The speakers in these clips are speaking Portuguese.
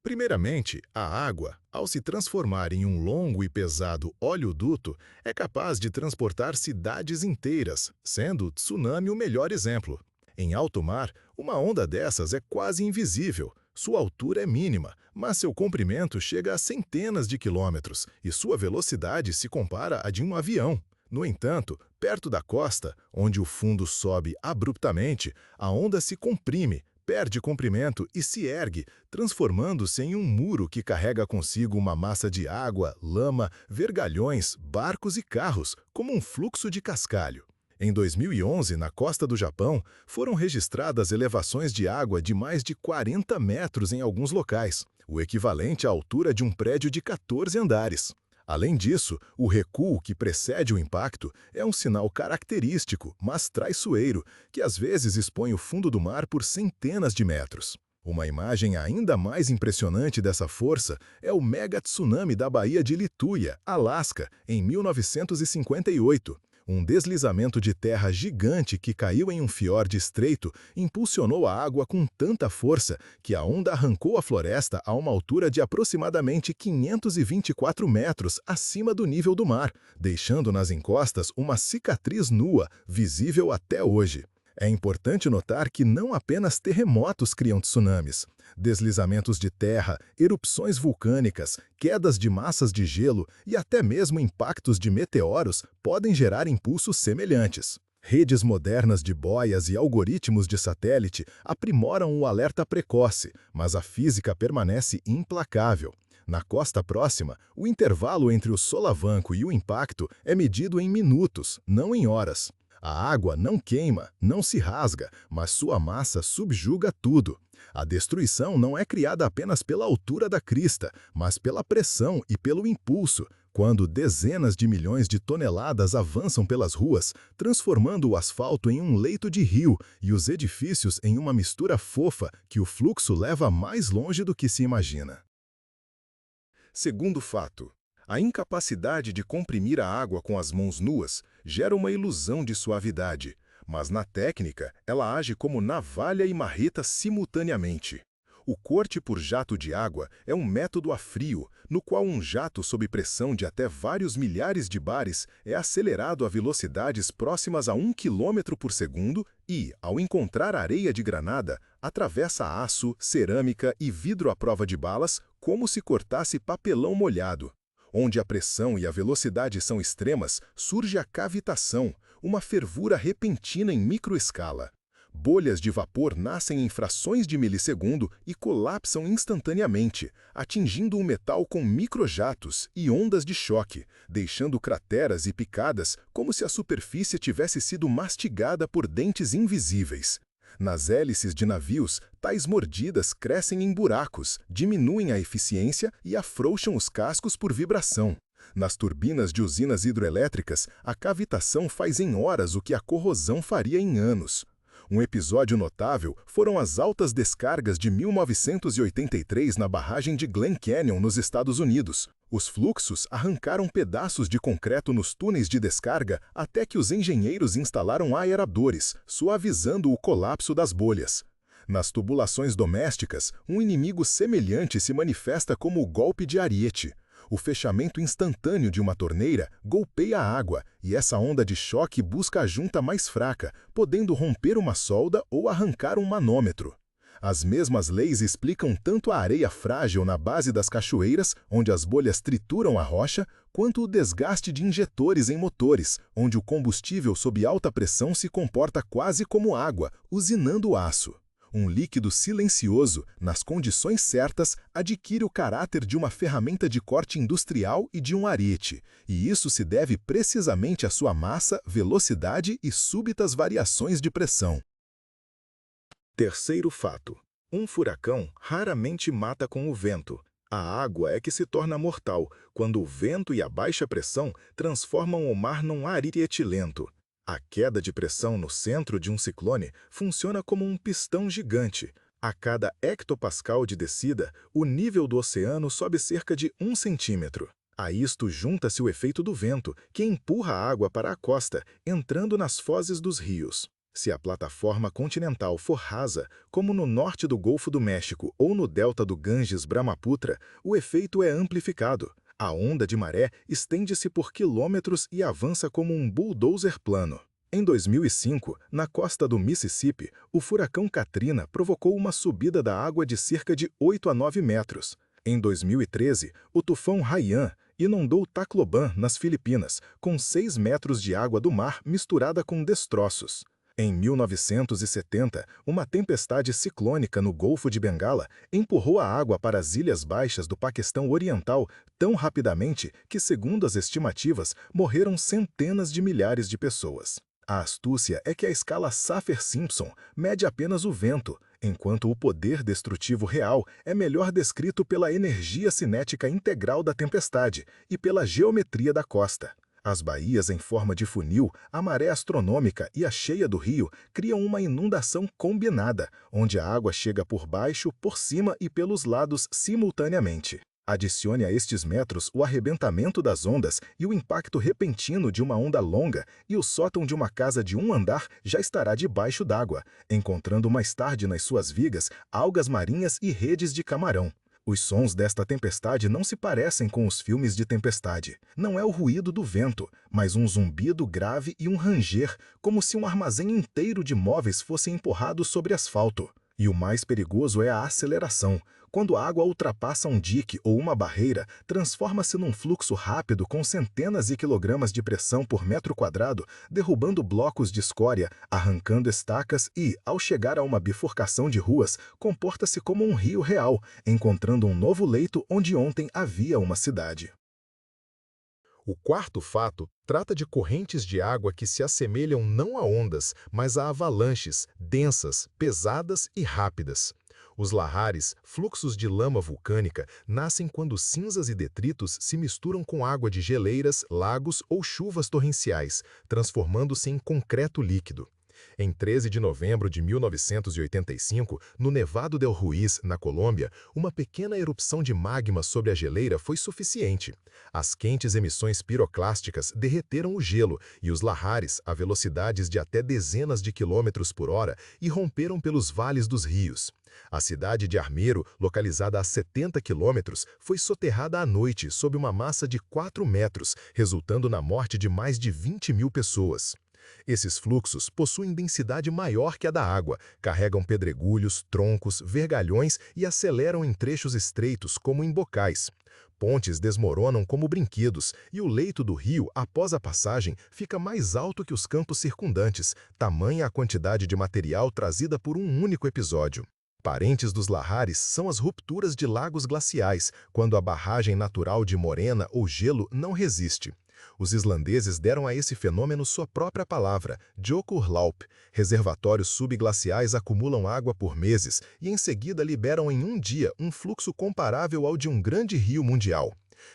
Primeiramente, a água, ao se transformar em um longo e pesado oleoduto, é capaz de transportar cidades inteiras, sendo o tsunami o melhor exemplo. Em alto mar, uma onda dessas é quase invisível. Sua altura é mínima, mas seu comprimento chega a centenas de quilômetros e sua velocidade se compara à de um avião. No entanto, perto da costa, onde o fundo sobe abruptamente, a onda se comprime, perde comprimento e se ergue, transformando-se em um muro que carrega consigo uma massa de água, lama, vergalhões, barcos e carros, como um fluxo de cascalho. Em 2011, na costa do Japão, foram registradas elevações de água de mais de 40 metros em alguns locais, o equivalente à altura de um prédio de 14 andares. Além disso, o recuo que precede o impacto é um sinal característico, mas traiçoeiro, que às vezes expõe o fundo do mar por centenas de metros. Uma imagem ainda mais impressionante dessa força é o mega tsunami da Baía de Lituya, Alasca, em 1958. Um deslizamento de terra gigante que caiu em um fiorde estreito impulsionou a água com tanta força que a onda arrancou a floresta a uma altura de aproximadamente 524 metros acima do nível do mar, deixando nas encostas uma cicatriz nua, visível até hoje. É importante notar que não apenas terremotos criam tsunamis. Deslizamentos de terra, erupções vulcânicas, quedas de massas de gelo e até mesmo impactos de meteoros podem gerar impulsos semelhantes. Redes modernas de boias e algoritmos de satélite aprimoram o alerta precoce, mas a física permanece implacável. Na costa próxima, o intervalo entre o solavanco e o impacto é medido em minutos, não em horas. A água não queima, não se rasga, mas sua massa subjuga tudo. A destruição não é criada apenas pela altura da crista, mas pela pressão e pelo impulso, quando dezenas de milhões de toneladas avançam pelas ruas, transformando o asfalto em um leito de rio e os edifícios em uma mistura fofa que o fluxo leva mais longe do que se imagina. Segundo fato, a incapacidade de comprimir a água com as mãos nuas gera uma ilusão de suavidade, mas na técnica ela age como navalha e marreta simultaneamente. O corte por jato de água é um método a frio, no qual um jato sob pressão de até vários milhares de bares é acelerado a velocidades próximas a 1 km por segundo e, ao encontrar areia de granada, atravessa aço, cerâmica e vidro à prova de balas como se cortasse papelão molhado. Onde a pressão e a velocidade são extremas, surge a cavitação, uma fervura repentina em microescala. Bolhas de vapor nascem em frações de milissegundo e colapsam instantaneamente, atingindo o metal com microjatos e ondas de choque, deixando crateras e picadas como se a superfície tivesse sido mastigada por dentes invisíveis. Nas hélices de navios, tais mordidas crescem em buracos, diminuem a eficiência e afrouxam os cascos por vibração. Nas turbinas de usinas hidrelétricas, a cavitação faz em horas o que a corrosão faria em anos. Um episódio notável foram as altas descargas de 1983 na barragem de Glen Canyon, nos Estados Unidos. Os fluxos arrancaram pedaços de concreto nos túneis de descarga até que os engenheiros instalaram aeradores, suavizando o colapso das bolhas. Nas tubulações domésticas, um inimigo semelhante se manifesta como o golpe de ariete. O fechamento instantâneo de uma torneira golpeia a água e essa onda de choque busca a junta mais fraca, podendo romper uma solda ou arrancar um manômetro. As mesmas leis explicam tanto a areia frágil na base das cachoeiras, onde as bolhas trituram a rocha, quanto o desgaste de injetores em motores, onde o combustível sob alta pressão se comporta quase como água, usinando o aço. Um líquido silencioso, nas condições certas, adquire o caráter de uma ferramenta de corte industrial e de um ariete, e isso se deve precisamente à sua massa, velocidade e súbitas variações de pressão. Terceiro fato. Um furacão raramente mata com o vento. A água é que se torna mortal, quando o vento e a baixa pressão transformam o mar num arietilento. A queda de pressão no centro de um ciclone funciona como um pistão gigante. A cada hectopascal de descida, o nível do oceano sobe cerca de 1 cm. A isto junta-se o efeito do vento, que empurra a água para a costa, entrando nas fozes dos rios. Se a plataforma continental for rasa, como no norte do Golfo do México ou no delta do Ganges-Brahmaputra, o efeito é amplificado. A onda de maré estende-se por quilômetros e avança como um bulldozer plano. Em 2005, na costa do Mississippi, o furacão Katrina provocou uma subida da água de cerca de 8 a 9 metros. Em 2013, o tufão Haiyan inundou Tacloban, nas Filipinas, com 6 metros de água do mar misturada com destroços. Em 1970, uma tempestade ciclônica no Golfo de Bengala empurrou a água para as Ilhas Baixas do Paquistão Oriental tão rapidamente que, segundo as estimativas, morreram centenas de milhares de pessoas. A astúcia é que a escala Saffir-Simpson mede apenas o vento, enquanto o poder destrutivo real é melhor descrito pela energia cinética integral da tempestade e pela geometria da costa. As baías em forma de funil, a maré astronômica e a cheia do rio criam uma inundação combinada, onde a água chega por baixo, por cima e pelos lados simultaneamente. Adicione a estes metros o arrebentamento das ondas e o impacto repentino de uma onda longa, e o sótão de uma casa de um andar já estará debaixo d'água, encontrando mais tarde nas suas vigas algas marinhas e redes de camarão. Os sons desta tempestade não se parecem com os filmes de tempestade. Não é o ruído do vento, mas um zumbido grave e um ranger, como se um armazém inteiro de móveis fosse empurrado sobre asfalto. E o mais perigoso é a aceleração. Quando a água ultrapassa um dique ou uma barreira, transforma-se num fluxo rápido com centenas de quilogramas de pressão por metro quadrado, derrubando blocos de escória, arrancando estacas e, ao chegar a uma bifurcação de ruas, comporta-se como um rio real, encontrando um novo leito onde ontem havia uma cidade. O quarto fato trata de correntes de água que se assemelham não a ondas, mas a avalanches, densas, pesadas e rápidas. Os lahares, fluxos de lama vulcânica, nascem quando cinzas e detritos se misturam com água de geleiras, lagos ou chuvas torrenciais, transformando-se em concreto líquido. Em 13 de novembro de 1985, no Nevado del Ruiz, na Colômbia, uma pequena erupção de magma sobre a geleira foi suficiente. As quentes emissões piroclásticas derreteram o gelo e os lahares, a velocidades de até dezenas de quilômetros por hora, irromperam pelos vales dos rios. A cidade de Armero, localizada a 70 quilômetros, foi soterrada à noite sob uma massa de 4 metros, resultando na morte de mais de 20 mil pessoas. Esses fluxos possuem densidade maior que a da água, carregam pedregulhos, troncos, vergalhões e aceleram em trechos estreitos, como em bocais. Pontes desmoronam como brinquedos e o leito do rio, após a passagem, fica mais alto que os campos circundantes, tamanha a quantidade de material trazida por um único episódio. Parentes dos lahares são as rupturas de lagos glaciais, quando a barragem natural de morena ou gelo não resiste. Os islandeses deram a esse fenômeno sua própria palavra, Jökulhlaup. Reservatórios subglaciais acumulam água por meses e em seguida liberam em um dia um fluxo comparável ao de um grande rio mundial.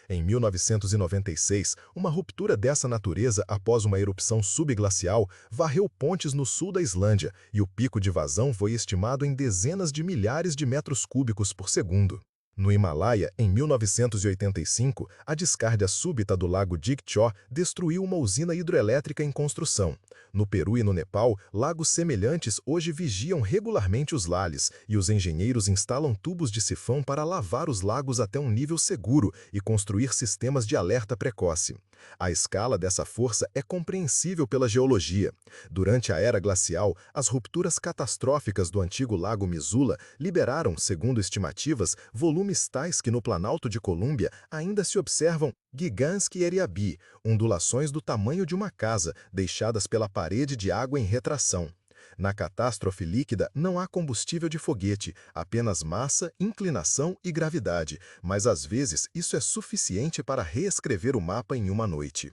Em 1996, uma ruptura dessa natureza após uma erupção subglacial varreu pontes no sul da Islândia e o pico de vazão foi estimado em dezenas de milhares de metros cúbicos por segundo. No Himalaia, em 1985, a descarga súbita do lago Dikchor destruiu uma usina hidroelétrica em construção. No Peru e no Nepal, lagos semelhantes hoje vigiam regularmente os lales e os engenheiros instalam tubos de sifão para lavar os lagos até um nível seguro e construir sistemas de alerta precoce. A escala dessa força é compreensível pela geologia. Durante a era glacial, as rupturas catastróficas do antigo lago Missoula liberaram, segundo estimativas, volumes tais que no Planalto de Colômbia ainda se observam Gigantski Eriabi, ondulações do tamanho de uma casa, deixadas pela parede de água em retração. Na catástrofe líquida não há combustível de foguete, apenas massa, inclinação e gravidade, mas às vezes isso é suficiente para reescrever o mapa em uma noite.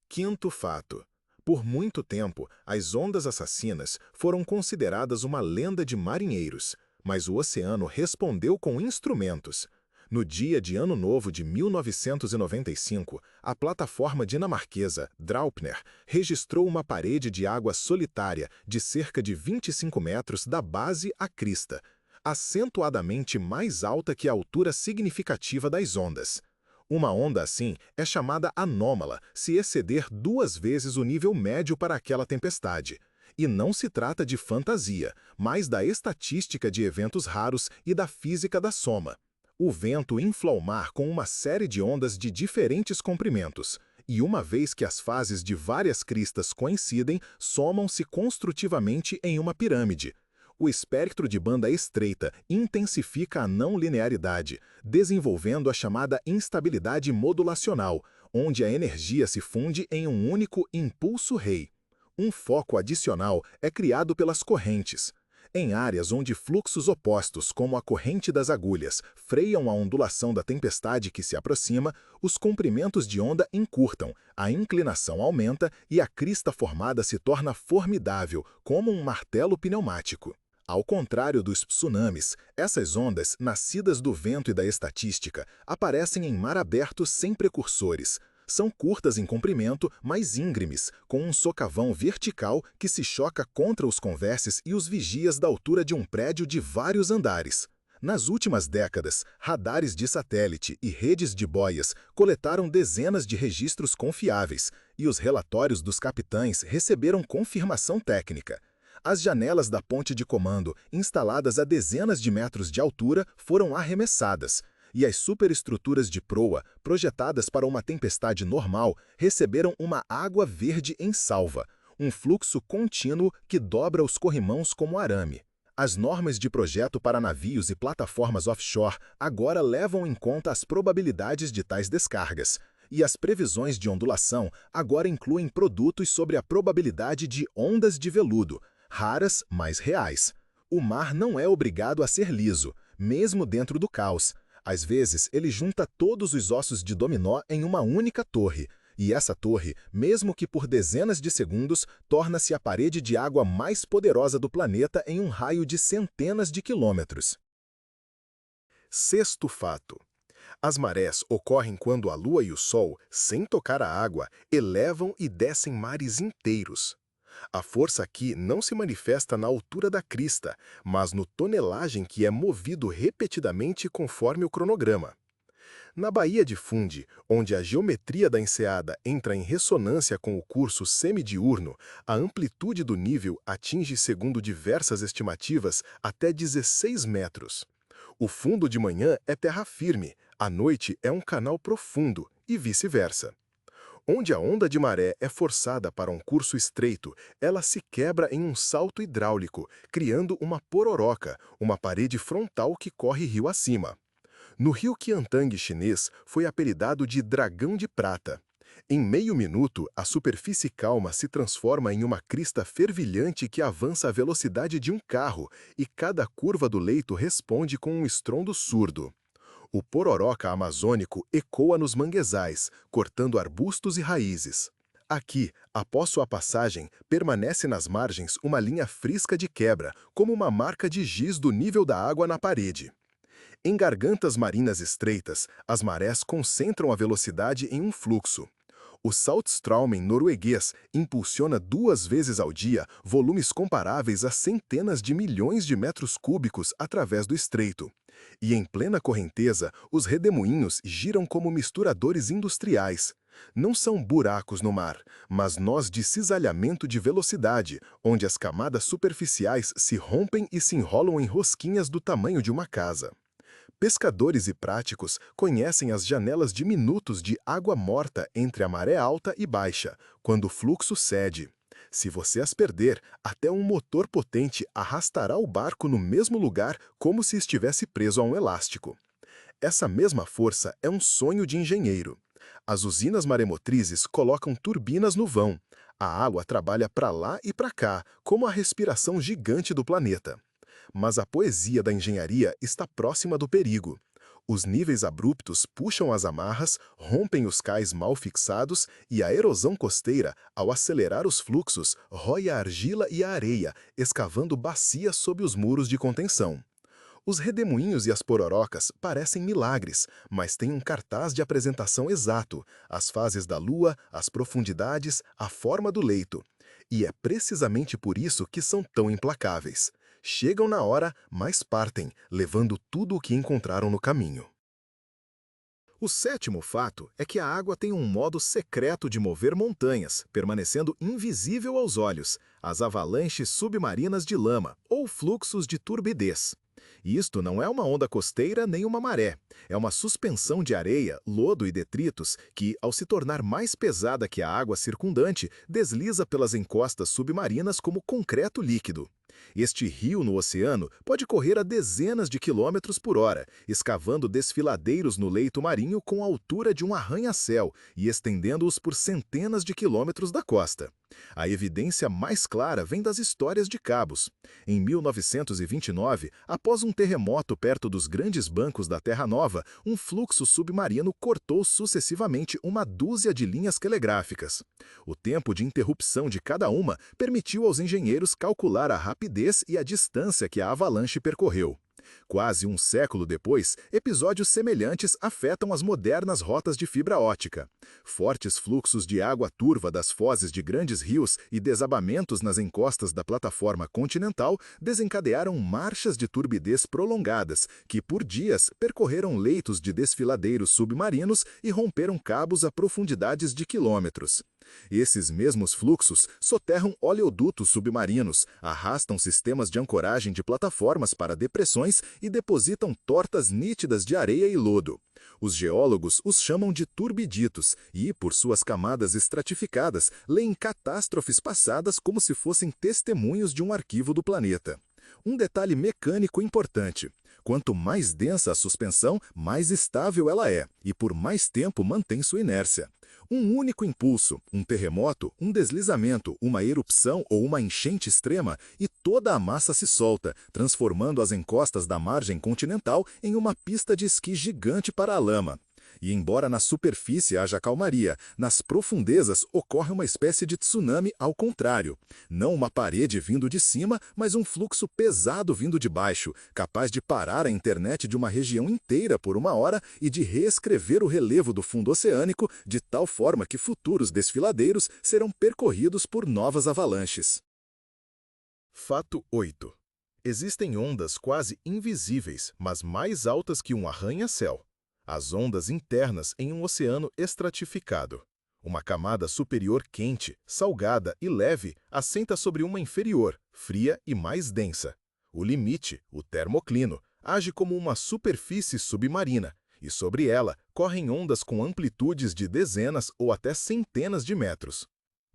Quinto fato. Por muito tempo, as ondas assassinas foram consideradas uma lenda de marinheiros, mas o oceano respondeu com instrumentos. No dia de Ano Novo de 1995, a plataforma dinamarquesa Draupner registrou uma parede de água solitária de cerca de 25 metros da base à crista, acentuadamente mais alta que a altura significativa das ondas. Uma onda assim é chamada anômala se exceder 2 vezes o nível médio para aquela tempestade. E não se trata de fantasia, mas da estatística de eventos raros e da física da soma. O vento infla o mar com uma série de ondas de diferentes comprimentos, e uma vez que as fases de várias cristas coincidem, somam-se construtivamente em uma pirâmide. O espectro de banda estreita intensifica a não linearidade, desenvolvendo a chamada instabilidade modulacional, onde a energia se funde em um único impulso-rei. Um foco adicional é criado pelas correntes. Em áreas onde fluxos opostos, como a corrente das agulhas, freiam a ondulação da tempestade que se aproxima, os comprimentos de onda encurtam, a inclinação aumenta e a crista formada se torna formidável, como um martelo pneumático. Ao contrário dos tsunamis, essas ondas, nascidas do vento e da estatística, aparecem em mar aberto sem precursores. São curtas em comprimento, mas íngremes, com um socavão vertical que se choca contra os converses e os vigias da altura de um prédio de vários andares. Nas últimas décadas, radares de satélite e redes de boias coletaram dezenas de registros confiáveis, e os relatórios dos capitães receberam confirmação técnica. As janelas da ponte de comando, instaladas a dezenas de metros de altura, foram arremessadas, e as superestruturas de proa, projetadas para uma tempestade normal, receberam uma água verde em salva, um fluxo contínuo que dobra os corrimãos como arame. As normas de projeto para navios e plataformas offshore agora levam em conta as probabilidades de tais descargas, e as previsões de ondulação agora incluem produtos sobre a probabilidade de ondas de veludo, raras, mas reais. O mar não é obrigado a ser liso, mesmo dentro do caos. Às vezes, ele junta todos os ossos de dominó em uma única torre, e essa torre, mesmo que por dezenas de segundos, torna-se a parede de água mais poderosa do planeta em um raio de centenas de quilômetros. Sexto fato. As marés ocorrem quando a Lua e o Sol, sem tocar a água, elevam e descem mares inteiros. A força aqui não se manifesta na altura da crista, mas no tonelagem que é movido repetidamente conforme o cronograma. Na Baía de Fundy, onde a geometria da enseada entra em ressonância com o curso semidiurno, a amplitude do nível atinge, segundo diversas estimativas, até 16 metros. O fundo de manhã é terra firme, à noite é um canal profundo, e vice-versa. Onde a onda de maré é forçada para um curso estreito, ela se quebra em um salto hidráulico, criando uma pororoca, uma parede frontal que corre rio acima. No rio Qiantang chinês, foi apelidado de Dragão de Prata. Em meio minuto, a superfície calma se transforma em uma crista fervilhante que avança à velocidade de um carro, e cada curva do leito responde com um estrondo surdo. O pororoca amazônico ecoa nos manguezais, cortando arbustos e raízes. Aqui, após sua passagem, permanece nas margens uma linha frisca de quebra, como uma marca de giz do nível da água na parede. Em gargantas marinas estreitas, as marés concentram a velocidade em um fluxo. O Saltstraumen norueguês impulsiona 2 vezes ao dia volumes comparáveis a centenas de milhões de metros cúbicos através do estreito. E em plena correnteza, os redemoinhos giram como misturadores industriais. Não são buracos no mar, mas nós de cisalhamento de velocidade, onde as camadas superficiais se rompem e se enrolam em rosquinhas do tamanho de uma casa. Pescadores e práticos conhecem as janelas de minutos de água morta entre a maré alta e baixa, quando o fluxo cede. Se você as perder, até um motor potente arrastará o barco no mesmo lugar como se estivesse preso a um elástico. Essa mesma força é um sonho de engenheiro. As usinas maremotrizes colocam turbinas no vão. A água trabalha para lá e para cá, como a respiração gigante do planeta. Mas a poesia da engenharia está próxima do perigo. Os níveis abruptos puxam as amarras, rompem os cais mal fixados e a erosão costeira, ao acelerar os fluxos, rói a argila e a areia, escavando bacias sob os muros de contenção. Os redemoinhos e as pororocas parecem milagres, mas têm um cartaz de apresentação exato, as fases da lua, as profundidades, a forma do leito. E é precisamente por isso que são tão implacáveis. Chegam na hora, mas partem, levando tudo o que encontraram no caminho. O sétimo fato é que a água tem um modo secreto de mover montanhas, permanecendo invisível aos olhos, as avalanches submarinas de lama ou fluxos de turbidez. Isto não é uma onda costeira nem uma maré. É uma suspensão de areia, lodo e detritos que, ao se tornar mais pesada que a água circundante, desliza pelas encostas submarinas como concreto líquido. Este rio no oceano pode correr a dezenas de quilômetros por hora, escavando desfiladeiros no leito marinho com a altura de um arranha-céu e estendendo-os por centenas de quilômetros da costa. A evidência mais clara vem das histórias de cabos. Em 1929, após um terremoto perto dos grandes bancos da Terra Nova, um fluxo submarino cortou sucessivamente uma dúzia de linhas telegráficas. O tempo de interrupção de cada uma permitiu aos engenheiros calcular a rapidez e a distância que a avalanche percorreu. Quase um século depois, episódios semelhantes afetam as modernas rotas de fibra ótica. Fortes fluxos de água turva das fozes de grandes rios e desabamentos nas encostas da plataforma continental desencadearam marchas de turbidez prolongadas, que por dias percorreram leitos de desfiladeiros submarinos e romperam cabos a profundidades de quilômetros. Esses mesmos fluxos soterram oleodutos submarinos, arrastam sistemas de ancoragem de plataformas para depressões e depositam tortas nítidas de areia e lodo. Os geólogos os chamam de turbiditos e, por suas camadas estratificadas, leem catástrofes passadas como se fossem testemunhos de um arquivo do planeta. Um detalhe mecânico importante: quanto mais densa a suspensão, mais estável ela é, e por mais tempo mantém sua inércia. Um único impulso, um terremoto, um deslizamento, uma erupção ou uma enchente extrema, e toda a massa se solta, transformando as encostas da margem continental em uma pista de esqui gigante para a lama. E embora na superfície haja calmaria, nas profundezas ocorre uma espécie de tsunami ao contrário. Não uma parede vindo de cima, mas um fluxo pesado vindo de baixo, capaz de parar a internet de uma região inteira por uma hora e de reescrever o relevo do fundo oceânico de tal forma que futuros desfiladeiros serão percorridos por novas avalanches. Fato 8. Existem ondas quase invisíveis, mas mais altas que um arranha-céu. As ondas internas em um oceano estratificado. Uma camada superior quente, salgada e leve assenta sobre uma inferior, fria e mais densa. O limite, o termoclino, age como uma superfície submarina, e sobre ela correm ondas com amplitudes de dezenas ou até centenas de metros.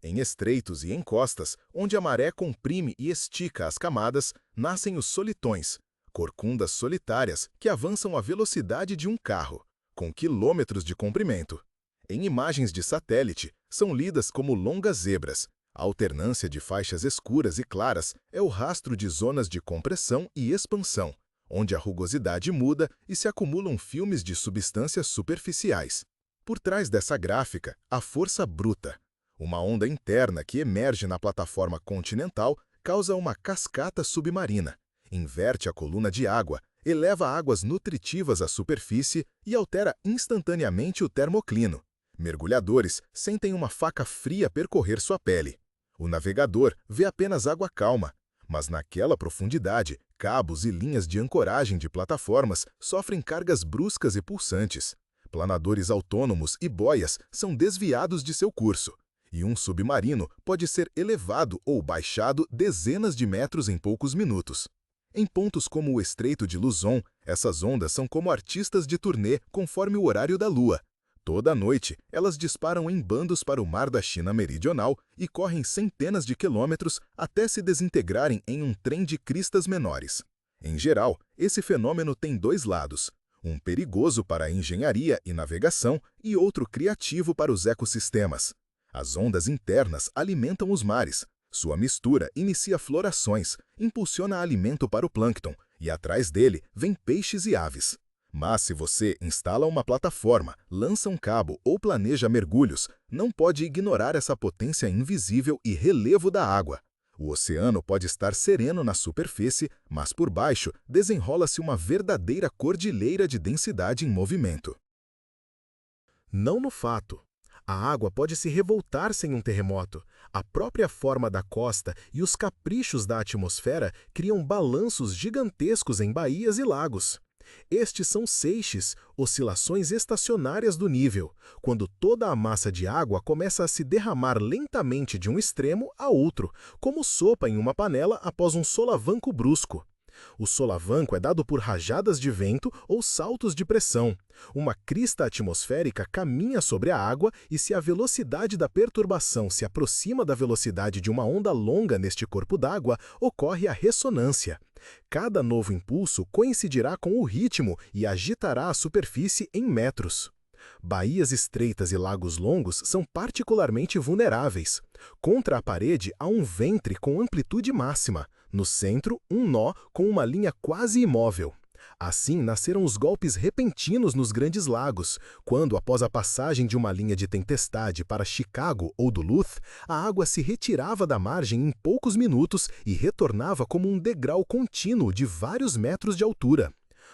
Em estreitos e encostas, onde a maré comprime e estica as camadas, nascem os solitões, corcundas solitárias que avançam à velocidade de um carro, com quilômetros de comprimento. Em imagens de satélite, são lidas como longas zebras. A alternância de faixas escuras e claras é o rastro de zonas de compressão e expansão, onde a rugosidade muda e se acumulam filmes de substâncias superficiais. Por trás dessa gráfica, a força bruta. Uma onda interna que emerge na plataforma continental causa uma cascata submarina, inverte a coluna de água, eleva águas nutritivas à superfície e altera instantaneamente o termoclino. Mergulhadores sentem uma faca fria percorrer sua pele. O navegador vê apenas água calma, mas naquela profundidade, cabos e linhas de ancoragem de plataformas sofrem cargas bruscas e pulsantes. Planadores autônomos e boias são desviados de seu curso, e um submarino pode ser elevado ou baixado dezenas de metros em poucos minutos. Em pontos como o Estreito de Luzon, essas ondas são como artistas de turnê conforme o horário da Lua. Toda noite, elas disparam em bandos para o mar da China Meridional e correm centenas de quilômetros até se desintegrarem em um trem de cristas menores. Em geral, esse fenômeno tem dois lados: um perigoso para a engenharia e navegação e outro criativo para os ecossistemas. As ondas internas alimentam os mares. Sua mistura inicia florações, impulsiona alimento para o plâncton, e atrás dele vem peixes e aves. Mas se você instala uma plataforma, lança um cabo ou planeja mergulhos, não pode ignorar essa potência invisível e relevo da água. O oceano pode estar sereno na superfície, mas por baixo desenrola-se uma verdadeira cordilheira de densidade em movimento. Não no fato. A água pode se revoltar sem um terremoto. A própria forma da costa e os caprichos da atmosfera criam balanços gigantescos em baías e lagos. Estes são seixes, oscilações estacionárias do nível, quando toda a massa de água começa a se derramar lentamente de um extremo a outro, como sopa em uma panela após um solavanco brusco. O solavanco é dado por rajadas de vento ou saltos de pressão. Uma crista atmosférica caminha sobre a água e, se a velocidade da perturbação se aproxima da velocidade de uma onda longa neste corpo d'água, ocorre a ressonância. Cada novo impulso coincidirá com o ritmo e agitará a superfície em metros. Baías estreitas e lagos longos são particularmente vulneráveis. Contra a parede há um ventre com amplitude máxima. No centro, um nó com uma linha quase imóvel. Assim nasceram os golpes repentinos nos grandes lagos, quando, após a passagem de uma linha de tempestade para Chicago ou Duluth, a água se retirava da margem em poucos minutos e retornava como um degrau contínuo de vários metros de altura.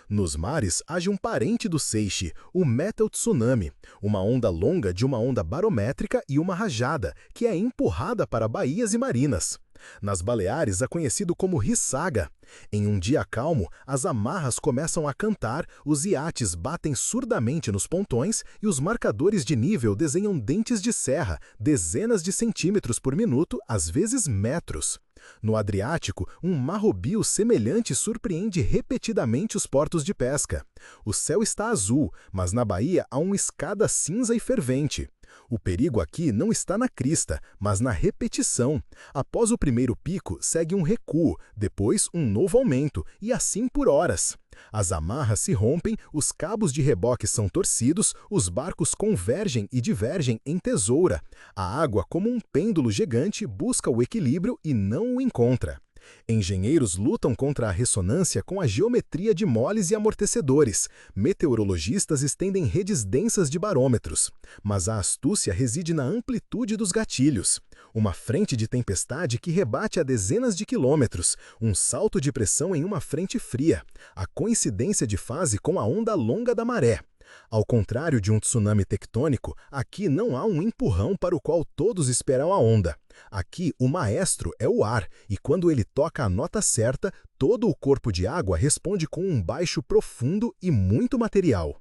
Nos mares, age um parente do seiche, o metal tsunami, uma onda longa de uma onda barométrica e uma rajada, que é empurrada para baías e marinas. Nas Baleares é conhecido como rissaga. Em um dia calmo, as amarras começam a cantar, os iates batem surdamente nos pontões e os marcadores de nível desenham dentes de serra, dezenas de centímetros por minuto, às vezes metros. No Adriático, um marrobio semelhante surpreende repetidamente os portos de pesca. O céu está azul, mas na baía há uma escada cinza e fervente. O perigo aqui não está na crista, mas na repetição. Após o primeiro pico, segue um recuo, depois um novo aumento, e assim por horas. As amarras se rompem, os cabos de reboque são torcidos, os barcos convergem e divergem em tesoura. A água, como um pêndulo gigante, busca o equilíbrio e não o encontra. Engenheiros lutam contra a ressonância com a geometria de moles e amortecedores. Meteorologistas estendem redes densas de barômetros. Mas a astúcia reside na amplitude dos gatilhos. Uma frente de tempestade que rebate a dezenas de quilômetros. Um salto de pressão em uma frente fria. A coincidência de fase com a onda longa da maré. Ao contrário de um tsunami tectônico, aqui não há um empurrão para o qual todos esperam a onda. Aqui, o maestro é o ar, e quando ele toca a nota certa, todo o corpo de água responde com um baixo profundo e muito material.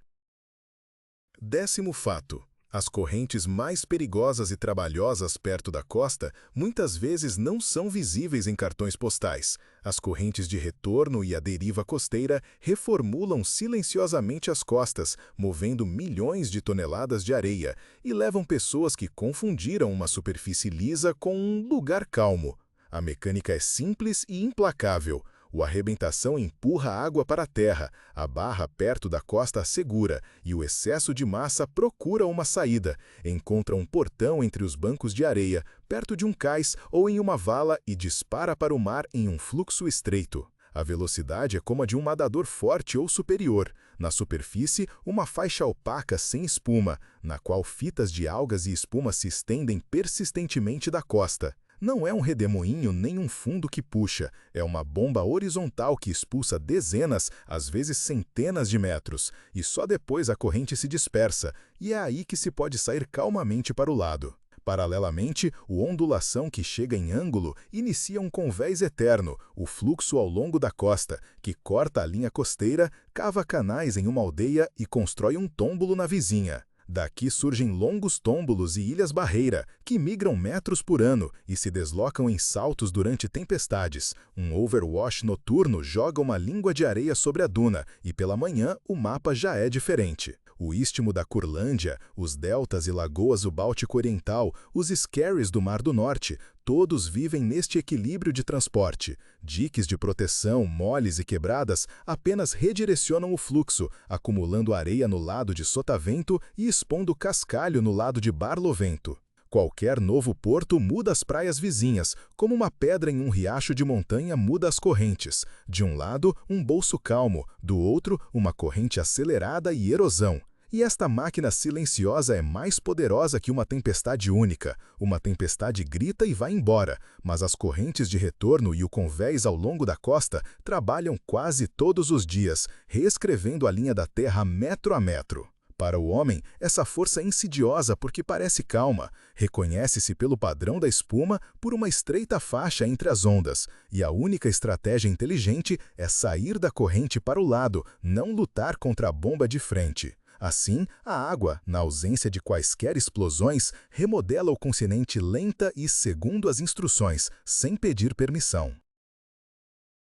10º fato. As correntes mais perigosas e trabalhosas perto da costa muitas vezes não são visíveis em cartões postais. As correntes de retorno e a deriva costeira reformulam silenciosamente as costas, movendo milhões de toneladas de areia, e levam pessoas que confundiram uma superfície lisa com um lugar calmo. A mecânica é simples e implacável. O arrebentação empurra a água para a terra, a barra perto da costa a segura, e o excesso de massa procura uma saída, encontra um portão entre os bancos de areia, perto de um cais ou em uma vala e dispara para o mar em um fluxo estreito. A velocidade é como a de um nadador forte ou superior. Na superfície, uma faixa opaca sem espuma, na qual fitas de algas e espuma se estendem persistentemente da costa. Não é um redemoinho nem um fundo que puxa, é uma bomba horizontal que expulsa dezenas, às vezes centenas de metros, e só depois a corrente se dispersa, e é aí que se pode sair calmamente para o lado. Paralelamente, o ondulação que chega em ângulo inicia um convés eterno, o fluxo ao longo da costa, que corta a linha costeira, cava canais em uma aldeia e constrói um túmulo na vizinha. Daqui surgem longos tômbulos e ilhas-barreira, que migram metros por ano e se deslocam em saltos durante tempestades. Um overwash noturno joga uma língua de areia sobre a duna, e pela manhã o mapa já é diferente. O istmo da Curlândia, os deltas e lagoas do Báltico Oriental, os skerries do Mar do Norte, todos vivem neste equilíbrio de transporte. Diques de proteção, moles e quebradas, apenas redirecionam o fluxo, acumulando areia no lado de sotavento e expondo cascalho no lado de barlovento. Qualquer novo porto muda as praias vizinhas, como uma pedra em um riacho de montanha muda as correntes. De um lado, um bolso calmo, do outro, uma corrente acelerada e erosão. E esta máquina silenciosa é mais poderosa que uma tempestade única. Uma tempestade grita e vai embora, mas as correntes de retorno e o convés ao longo da costa trabalham quase todos os dias, reescrevendo a linha da terra metro a metro. Para o homem, essa força é insidiosa porque parece calma, reconhece-se pelo padrão da espuma por uma estreita faixa entre as ondas, e a única estratégia inteligente é sair da corrente para o lado, não lutar contra a bomba de frente. Assim, a água, na ausência de quaisquer explosões, remodela o continente lenta e segundo as instruções, sem pedir permissão.